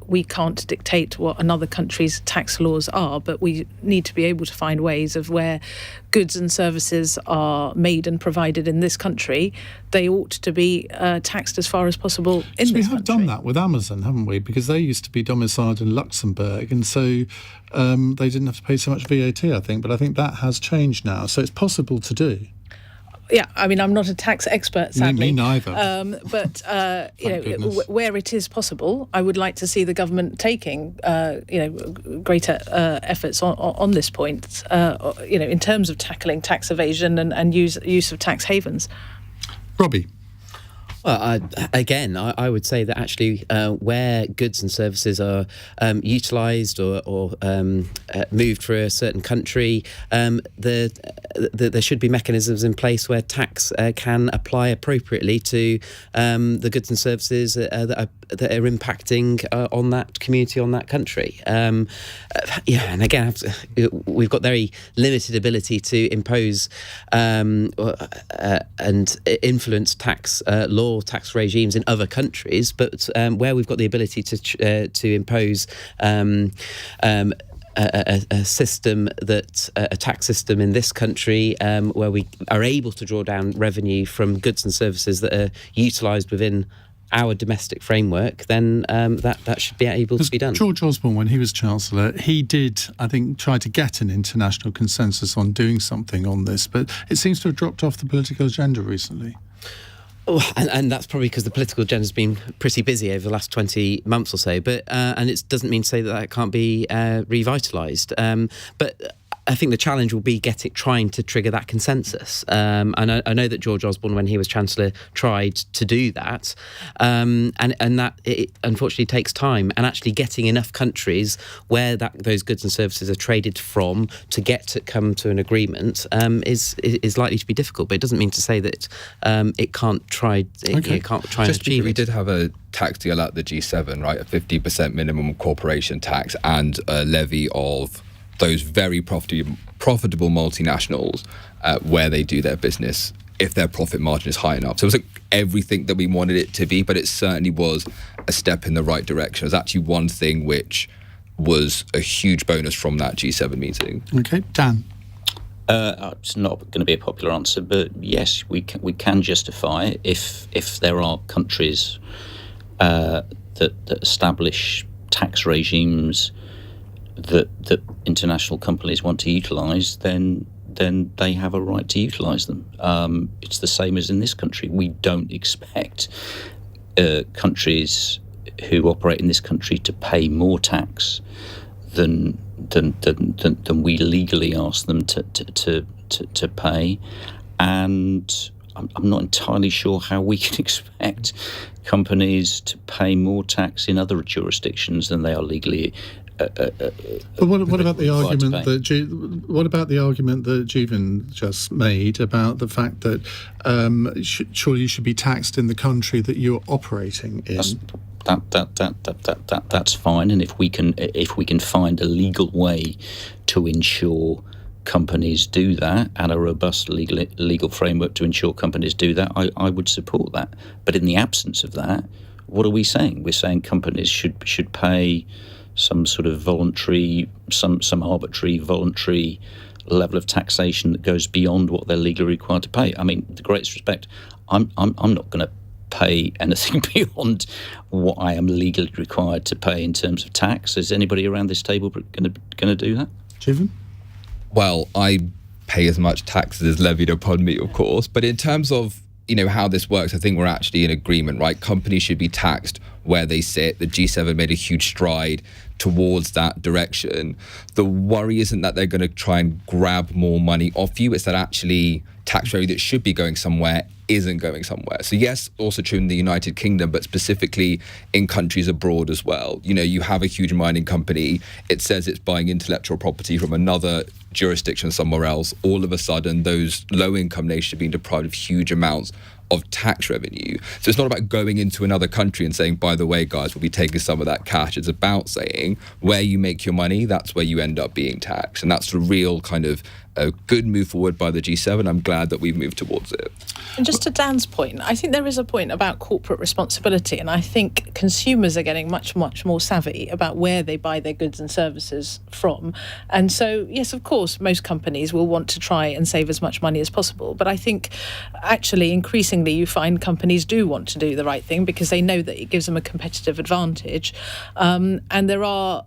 we can't dictate what another country's tax laws are, but we need to be able to find ways of where goods and services are made and provided in this country, they ought to be taxed as far as possible in this country. We have done that with Amazon, haven't we? Because they used to be domiciled in Luxembourg, and so they didn't have to pay so much VAT, I think. But I think that has changed now, so it's possible to do. Yeah, I mean, I'm not a tax expert, sadly. Me neither. But where it is possible, I would like to see the government taking, greater efforts on this point, in terms of tackling tax evasion and use of tax havens. Robbie? Well, I would say that actually where goods and services are utilised or moved for a certain country, there should be mechanisms in place where tax can apply appropriately to the goods and services that are impacting on that community, on that country. And again, we've got very limited ability to impose and influence tax law, tax regimes in other countries, but where we've got the ability to impose a system a tax system in this country where we are able to draw down revenue from goods and services that are utilised within our domestic framework, then that should be able to be done. George Osborne, when he was Chancellor, he did, I think, try to get an international consensus on doing something on this, but it seems to have dropped off the political agenda recently. Oh, and that's probably because the political agenda has been pretty busy over the last 20 months or so. But and it doesn't mean to say that can't be revitalised. But I think the challenge will be trying to trigger that consensus. And I know that George Osborne, when he was Chancellor, tried to do that, and that it unfortunately takes time. And actually getting enough countries where those goods and services are traded from to come to an agreement is likely to be difficult. But it doesn't mean to say that it can't try. Okay. It can't try and achieve. We did have a tax deal at the G7, right? A 50% minimum corporation tax and a levy of those very profitable multinationals where they do their business if their profit margin is high enough. So it wasn't everything that we wanted it to be, but it certainly was a step in the right direction. It was actually one thing which was a huge bonus from that G7 meeting. Okay, Dan? It's not going to be a popular answer, but yes, we can justify if there are countries that establish tax regimes that international companies want to utilise, then they have a right to utilise them. It's the same as in this country. We don't expect countries who operate in this country to pay more tax than we legally ask them to pay, and I'm not entirely sure how we can expect companies to pay more tax in other jurisdictions than they are legally. But what about the argument that Jeevun just made about the fact that surely you should be taxed in the country that you're operating in? That's fine, and if we can find a legal way to ensure companies do that, and a robust legal framework to ensure companies do that, I would support that. But in the absence of that, what are we saying? We're saying companies should pay some sort of voluntary, some arbitrary voluntary level of taxation that goes beyond what they're legally required to pay. I mean, with the greatest respect, I'm not going to pay anything beyond what I am legally required to pay in terms of tax. Is anybody around this table going to do that? Jeevun? Well, I pay as much tax as is levied upon me, of course. But in terms of how this works, I think we're actually in agreement, right? Companies should be taxed where they sit. The G7 made a huge stride towards that direction. The worry isn't that they're going to try and grab more money off you. It's that actually tax revenue that should be going somewhere isn't going somewhere. So yes, also true in the United Kingdom, but specifically in countries abroad as well. You have a huge mining company. It says it's buying intellectual property from another jurisdiction somewhere else. All of a sudden, those low-income nations are being deprived of huge amounts of tax revenue. So it's not about going into another country and saying, by the way, guys, we'll be taking some of that cash. It's about saying where you make your money, that's where you end up being taxed. And that's the real kind of a good move forward by the G7. I'm glad that we've moved towards it. And just to Dan's point, I think there is a point about corporate responsibility, and I think consumers are getting much, much more savvy about where they buy their goods and services from. And so, yes, of course, most companies will want to try and save as much money as possible. But I think actually increasingly you find companies do want to do the right thing because they know that it gives them a competitive advantage. And there are,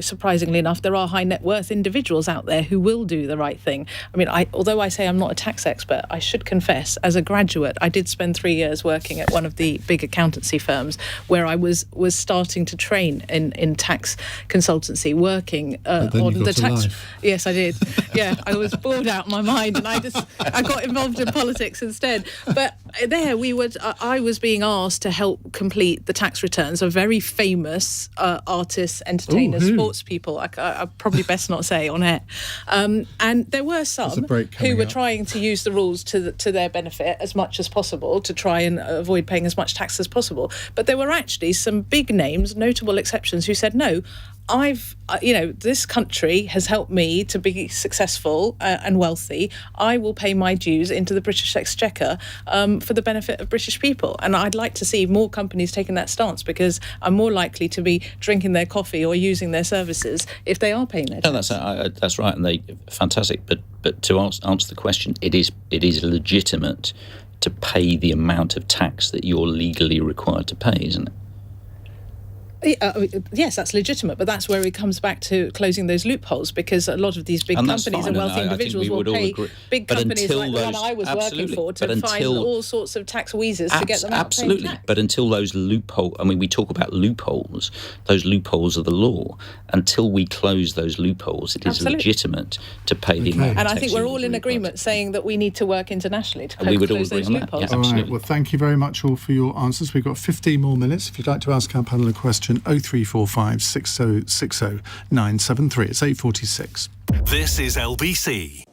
surprisingly enough, there are high net worth individuals out there who will do the right thing. I mean, although I say I'm not a tax expert, I should confess, as a graduate, I did spend 3 years working at one of the big accountancy firms where I was starting to train in tax consultancy, working on the tax. Life. Yes, I did. Yeah, I was bored out of my mind, and I got involved in politics instead. But there I was being asked to help complete the tax returns of very famous artists, entertainers, sports people. I probably best not say on air. And there were some who were trying to use the rules to their benefit as much as possible to try and avoid paying as much tax as possible. But there were actually some big names, notable exceptions, who said, no, this country has helped me to be successful and wealthy. I will pay my dues into the British Exchequer for the benefit of British people. And I'd like to see more companies taking that stance because I'm more likely to be drinking their coffee or using their services if they are paying their tax. No, that's right, and they fantastic. But to answer the question, it is legitimate to pay the amount of tax that you're legally required to pay, isn't it? Yes, that's legitimate, but that's where it comes back to closing those loopholes, because a lot of these big companies and wealthy individuals will pay big companies like the one I was working for to find all sorts of tax wheezes to get them out paying tax. But until those loopholes, we talk about loopholes, those loopholes of the law, until we close those loopholes, it is legitimate to pay the amount of tax. And I think we're all in agreement saying that we need to work internationally to close those loopholes. Yeah, all right, well, thank you very much all for your answers. We've got 15 more minutes. If you'd like to ask our panel a question, 0345 6060 973. It's 8:46. This is LBC.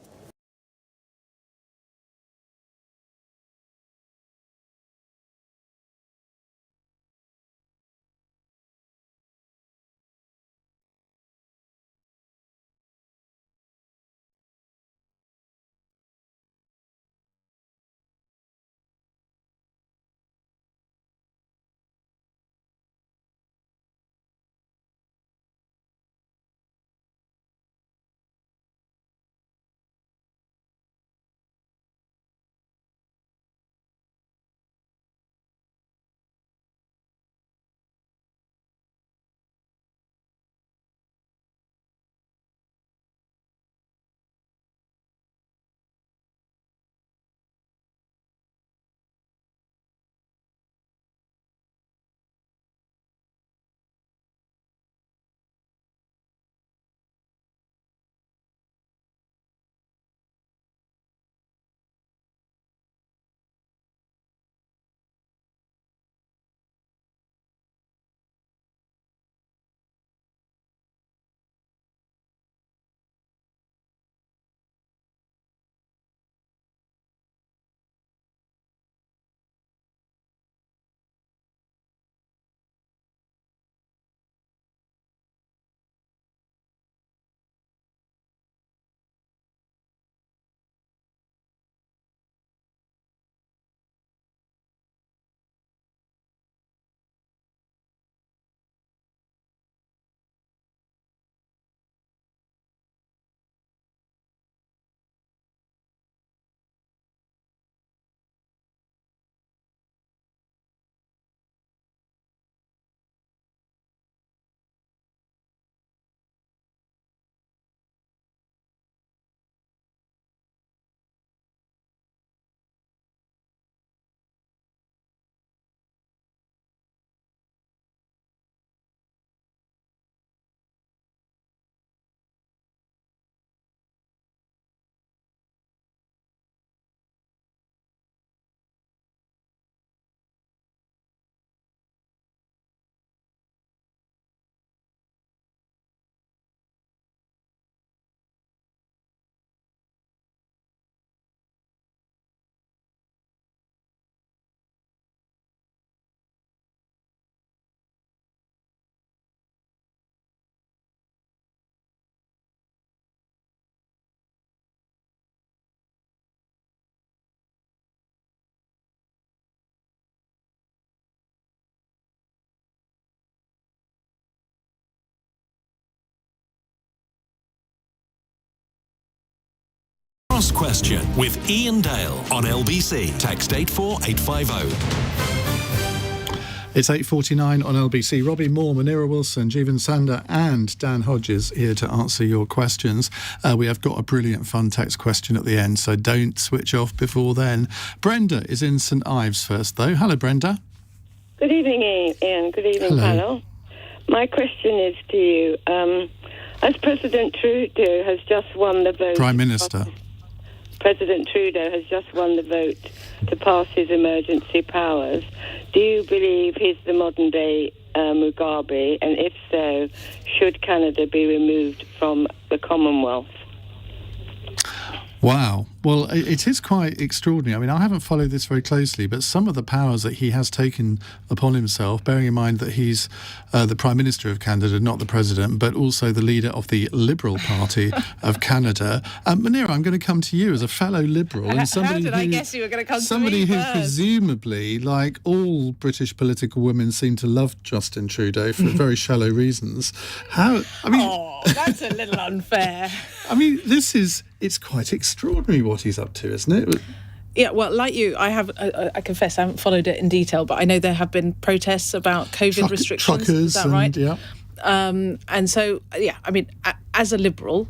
Question with Iain Dale on LBC. Text 84850. It's 8:49 on LBC. Robbie Moore, Munira Wilson, Jeevun Sandher and Dan Hodges here to answer your questions. We have got a brilliant fun text question at the end, so don't switch off before then. Brenda is in St Ives first, though. Hello, Brenda. Good evening, Ian. Good evening, panel. My question is to you. As President Trudeau has just won the vote... Prime Minister. President Trudeau has just won the vote to pass his emergency powers. Do you believe he's the modern-day Mugabe? And if so, should Canada be removed from the Commonwealth? Wow. Well, it is quite extraordinary. I mean, I haven't followed this very closely, but some of the powers that he has taken upon himself, bearing in mind that he's the Prime Minister of Canada, not the President, but also the leader of the Liberal Party of Canada. Munira, I'm going to come to you as a fellow Liberal. And somebody How did I guess you were going to come to me somebody who first? presumably, like all British political women, seem to love Justin Trudeau for very shallow reasons. Oh, that's a little unfair. I mean, it's quite extraordinary what he's up to, isn't it? Yeah, well, like you, I confess I haven't followed it in detail, but I know there have been protests about COVID restrictions. Truckers, is that right? Yeah. And so, yeah, I mean, as a Liberal,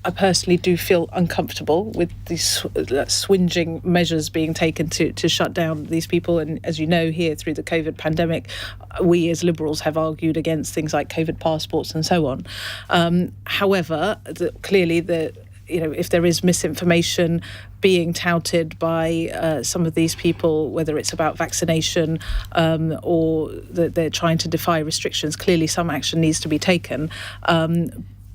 I personally do feel uncomfortable with these swinging measures being taken to shut down these people. And as you know, here through the COVID pandemic, we as Liberals have argued against things like COVID passports and so on. However, clearly if there is misinformation being touted by some of these people, whether it's about vaccination or that they're trying to defy restrictions, clearly some action needs to be taken.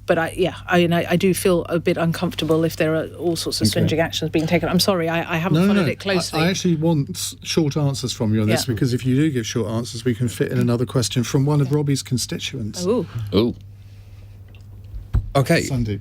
But I do feel a bit uncomfortable if there are all sorts of swinging actions being taken. I'm sorry, I haven't followed it closely. I actually want short answers from you on this, because if you do give short answers, we can fit in another question from one of Robbie's constituents. Ooh. Okay. Sandy.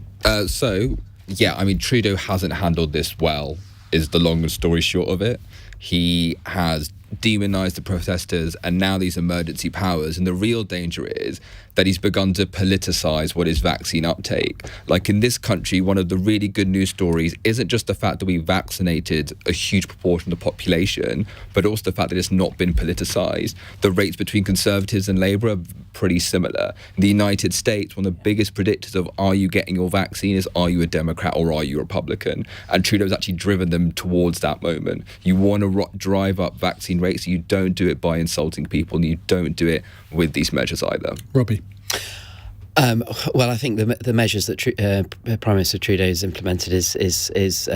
Trudeau hasn't handled this well, is the long and story short of it. He has demonised the protesters and now these emergency powers, and the real danger is that he's begun to politicise what is vaccine uptake. Like in this country, one of the really good news stories isn't just the fact that we vaccinated a huge proportion of the population, but also the fact that it's not been politicised. The rates between Conservatives and Labour are pretty similar. In the United States, one of the biggest predictors of are you getting your vaccine is are you a Democrat or are you a Republican? And Trudeau's actually driven them towards that moment. You want to drive up vaccine rates, you don't do it by insulting people, and you don't do it with these measures either. Robbie. Well, I think the measures that Prime Minister Trudeau has implemented is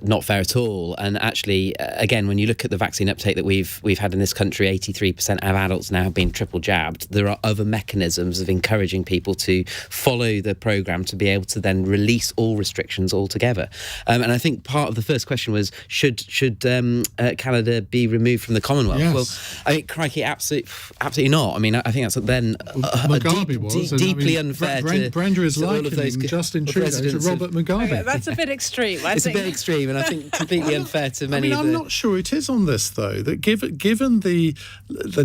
not fair at all. And actually, again, when you look at the vaccine uptake that we've had in this country, 83% of adults now have been triple jabbed. There are other mechanisms of encouraging people to follow the programme to be able to then release all restrictions altogether. And I think part of the first question was should Canada be removed from the Commonwealth? Yes. Well, I think, crikey, absolutely not. I mean, I think that's then deeply unfair to Brenda is all of likening those Justin Trudeau to Robert Mugabe. That's a bit extreme. It's a bit extreme, and I think completely unfair to many of the... I'm not sure it is on this, though, that given the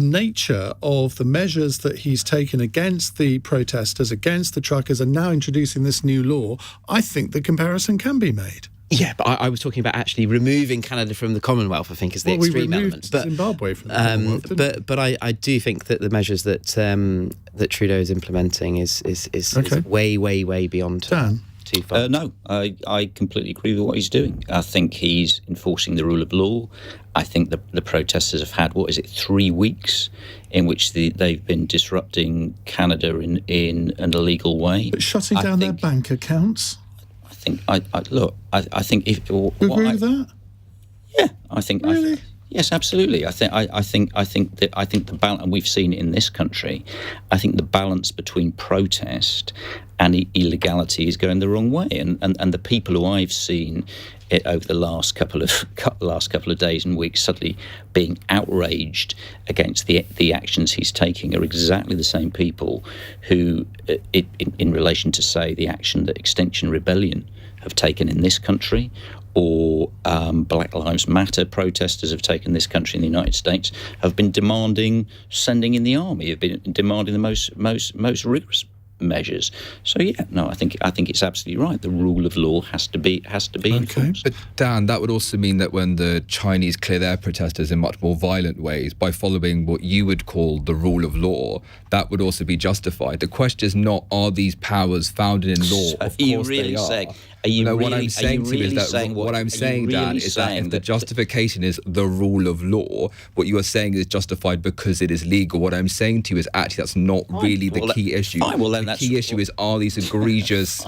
nature of the measures that he's taken against the protesters, against the truckers, and now introducing this new law, I think the comparison can be made. Yeah, but I was talking about actually removing Canada from the Commonwealth, I think, is the extreme element. But Zimbabwe from the Commonwealth, but I do think that the measures that Trudeau is implementing is way beyond Dan. too far. No, I completely agree with what he's doing. I think he's enforcing the rule of law. I think the protesters have had, 3 weeks in which they've been disrupting Canada in an illegal way. But shutting down their bank accounts? I think if you agree with that? Yeah, I think really. Yes, absolutely. I think the balance, and we've seen it in this country. I think the balance between protest and illegality is going the wrong way, and the people who I've seen it over the last couple of days and weeks suddenly being outraged against the actions he's taking are exactly the same people who, in relation to say the action that Extinction Rebellion have taken in this country, or Black Lives Matter protesters have taken this country in the United States, have been demanding sending in the army, have been demanding the most rigorous measures. So I think it's absolutely right. The rule of law has to be enforced. But Dan, that would also mean that when the Chinese clear their protesters in much more violent ways by following what you would call the rule of law, that would also be justified. The question is not, are these powers founded in law? Of course they are. What I'm saying, Dan, is that if the justification is the rule of law, what you are saying is justified because it is legal. What I'm saying to you is actually that's not really the key issue. The key issue is, are these egregious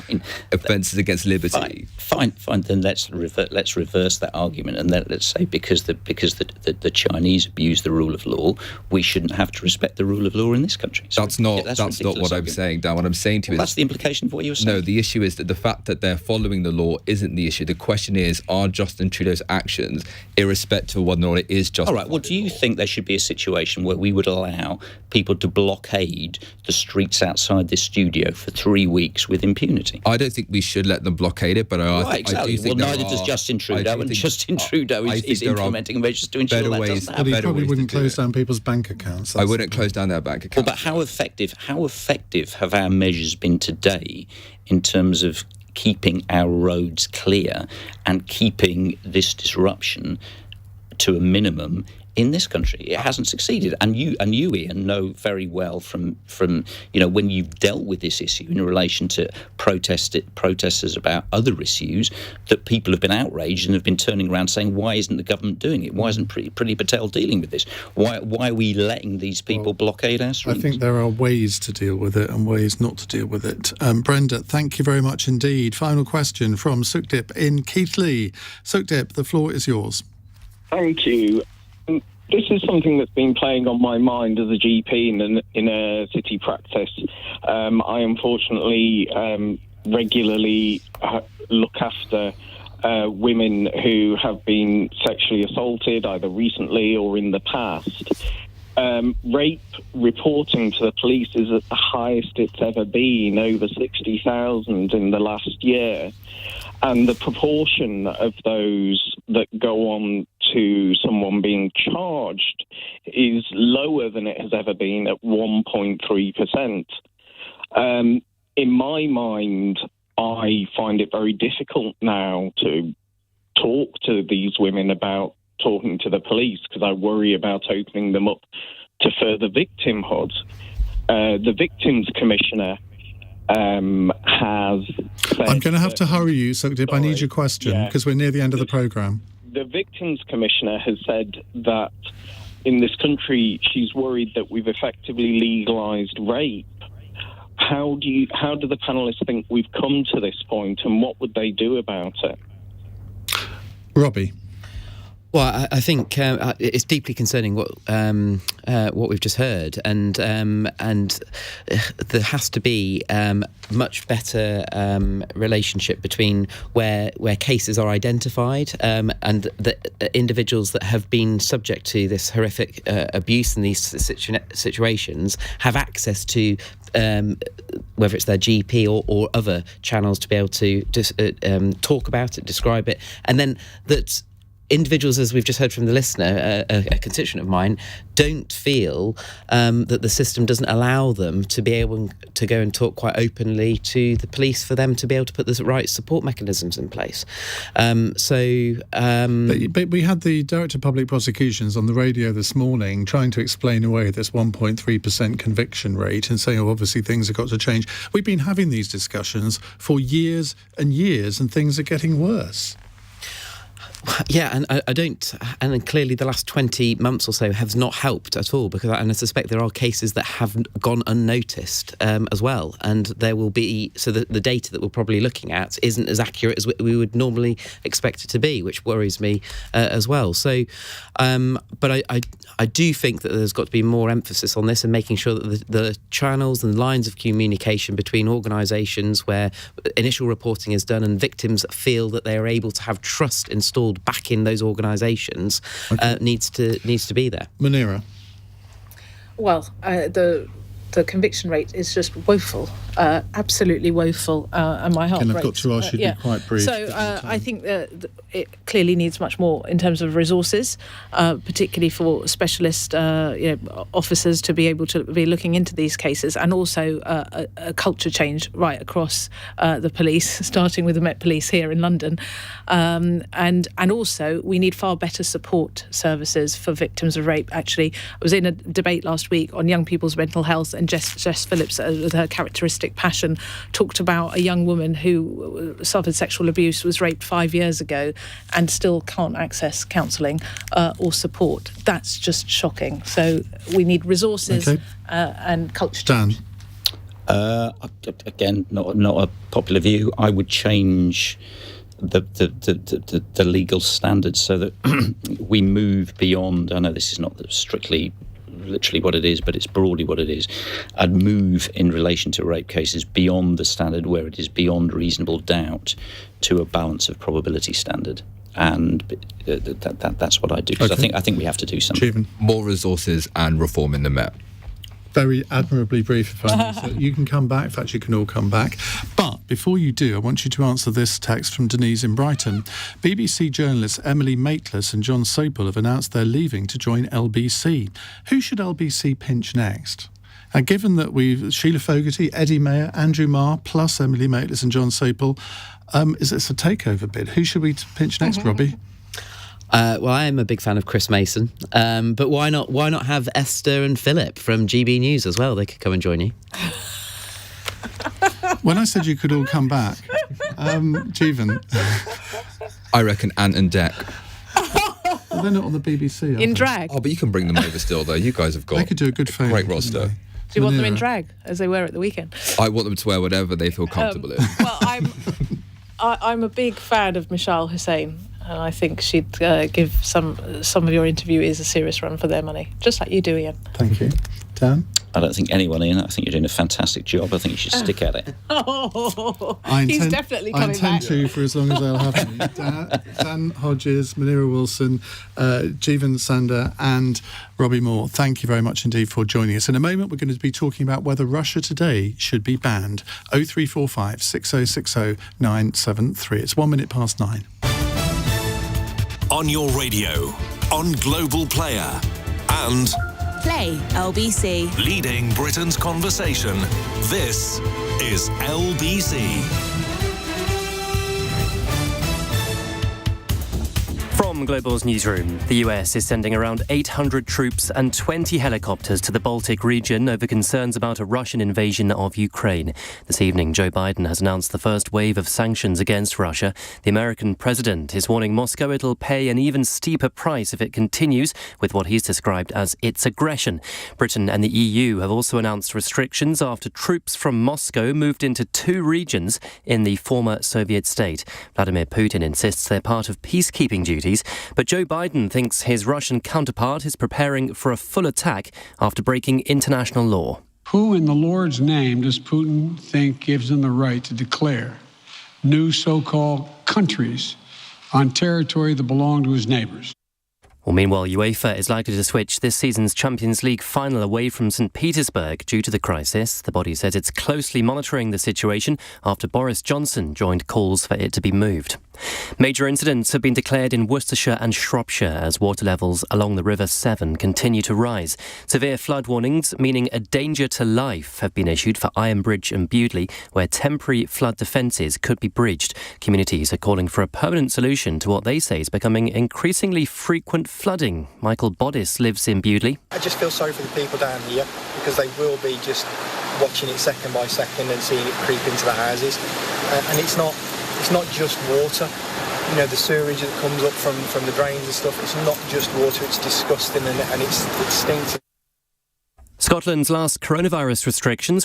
offences against liberty? Fine. Then let's reverse that argument, and let's say because the Chinese abuse the rule of law, we shouldn't have to respect the rule of law in this country. So that's not what I'm saying, Dan. What I'm saying to you is that's the implication of what you were saying. No, the issue is that the fact that they're following the law isn't the issue. The question is, are Justin Trudeau's actions, irrespective of whether or not it is justified? All right, well, do you think there should be a situation where we would allow people to blockade the streets outside this studio for 3 weeks with impunity? I don't think we should let them blockade it, but I do think neither does Justin Trudeau, and Justin Trudeau is implementing measures to ensure that doesn't happen. But he probably wouldn't close down people's bank accounts. I wouldn't close down their bank accounts. Well, but how effective have our measures been today in terms of keeping our roads clear and keeping this disruption to a minimum in this country? It hasn't succeeded, and you, Iain, know very well from when you've dealt with this issue in relation to protesters about other issues, that people have been outraged and have been turning around saying, why isn't the government doing it? Why isn't Priti Patel dealing with this? Why are we letting these people blockade our streets? I think there are ways to deal with it and ways not to deal with it. Brenda, thank you very much indeed. Final question from Sukhdeep in Keighly. Sukhdeep, the floor is yours. Thank you. This is something that's been playing on my mind as a GP in a city practice. I unfortunately regularly look after women who have been sexually assaulted, either recently or in the past. Rape reporting to the police is at the highest it's ever been, over 60,000 in the last year. And the proportion of those that go on to someone being charged is lower than it has ever been, at 1.3%. In my mind, I find it very difficult now to talk to these women about talking to the police, because I worry about opening them up to further victimhood. The Victims Commissioner has said... I'm going to have to hurry you, Sukhdeep. I need your question, because we're near the end of the programme. The Victims Commissioner has said that in this country she's worried that we've effectively legalised rape. How do the panellists think we've come to this point, and what would they do about it? Robbie. Well, I think it's deeply concerning what we've just heard, and there has to be much better relationship between where cases are identified and the individuals that have been subject to this horrific abuse in these situations have access to whether it's their GP or other channels to be able to talk about it, describe it, and then that individuals, as we've just heard from the listener, a constituent of mine, don't feel that the system doesn't allow them to be able to go and talk quite openly to the police for them to be able to put the right support mechanisms in place. But we had the Director of Public Prosecutions on the radio this morning trying to explain away this 1.3% conviction rate and saying, obviously things have got to change. We've been having these discussions for years and years, and things are getting worse. Yeah, and I don't, and then clearly the last 20 months or so has not helped at all, because I suspect there are cases that have gone unnoticed as well, and there will be, so the data that we're probably looking at isn't as accurate as we would normally expect it to be, which worries me as well. So, but I do think that there's got to be more emphasis on this and making sure that the channels and lines of communication between organisations where initial reporting is done and victims feel that they are able to have trust installed back in those organisations needs to be there. Munira. Well, the conviction rate is just woeful absolutely woeful, and my heart breaks. I've got to ask you to be quite brief. So I think that it clearly needs much more in terms of resources, particularly for specialist officers to be able to be looking into these cases, and also a culture change right across the police, starting with the Met Police here in London, and also we need far better support services for victims of rape. Actually, I was in a debate last week on young people's mental health, and Jess Phillips, with her characteristic passion, talked about a young woman who suffered sexual abuse, was raped 5 years ago, and still can't access counselling or support. That's just shocking. So we need resources and culture change. Dan? Again, not a popular view. I would change the legal standards so that we move beyond. I know this is not strictly literally what it is, but it's broadly what it is. I'd move in relation to rape cases beyond the standard where it is beyond reasonable doubt to a balance of probability standard. And that's what I do, because I think we have to do something. Jeevun. More resources and reform in the Met. Very admirably brief, if I may. So you can come back. In fact, you can all come back. But before you do, I want you to answer this text from Denise in Brighton. BBC journalists Emily Maitlis and John Sopel have announced they're leaving to join LBC. Who should LBC pinch next? And given that we've Sheila Fogarty, Eddie Mayer, Andrew Marr, plus Emily Maitlis and John Sopel, is this a takeover bid? Who should we pinch next, Robbie? Well, I am a big fan of Chris Mason, but why not have Esther and Philip from GB News as well? They could come and join you. When I said you could all come back, Jeevun. I reckon Ant and Dec. Well, they're not on the BBC. In drag? Oh, but you can bring them over still, though. You guys have got. They could do a good favour. Great roster. Do you want them in drag, as they were at the weekend? I want them to wear whatever they feel comfortable in. Well, I'm a big fan of Mishal Hussain, and I think she'd give some of your interviewees a serious run for their money, just like you do, Iain. Thank you. Dan? I don't think anyone, Iain. I think you're doing a fantastic job. I think you should stick at it. He's definitely coming back. I intend to for as long as they'll have me. Dan Hodges, Munira Wilson, Jeevun Sandher and Robbie Moore, thank you very much indeed for joining us. In a moment, we're going to be talking about whether Russia Today should be banned. 0345 6060 973. It's 1 minute past 9. On your radio, on Global Player, and Play LBC. leading Britain's conversation. This is LBC. From Global's newsroom, the US is sending around 800 troops and 20 helicopters to the Baltic region over concerns about a Russian invasion of Ukraine. This evening, Joe Biden has announced the first wave of sanctions against Russia. The American president is warning Moscow it'll pay an even steeper price if it continues with what he's described as its aggression. Britain and the EU have also announced restrictions after troops from Moscow moved into 2 regions in the former Soviet state. Vladimir Putin insists they're part of peacekeeping duties. But Joe Biden thinks his Russian counterpart is preparing for a full attack after breaking international law. Who in the Lord's name does Putin think gives him the right to declare new so-called countries on territory that belong to his neighbors? Well, meanwhile, UEFA is likely to switch this season's Champions League final away from St. Petersburg due to the crisis. The body says it's closely monitoring the situation after Boris Johnson joined calls for it to be moved. Major incidents have been declared in Worcestershire and Shropshire as water levels along the River Severn continue to rise. Severe flood warnings, meaning a danger to life, have been issued for Ironbridge and Bewdley, where temporary flood defences could be breached. Communities are calling for a permanent solution to what they say is becoming increasingly frequent flooding. Michael Boddice lives in Bewdley. I just feel sorry for the people down here because they will be just watching it second by second and seeing it creep into the houses. And it's not just water. You know, the sewerage that comes up from the drains and stuff, it's not just water, it's disgusting and it stinks. Scotland's last coronavirus restrictions will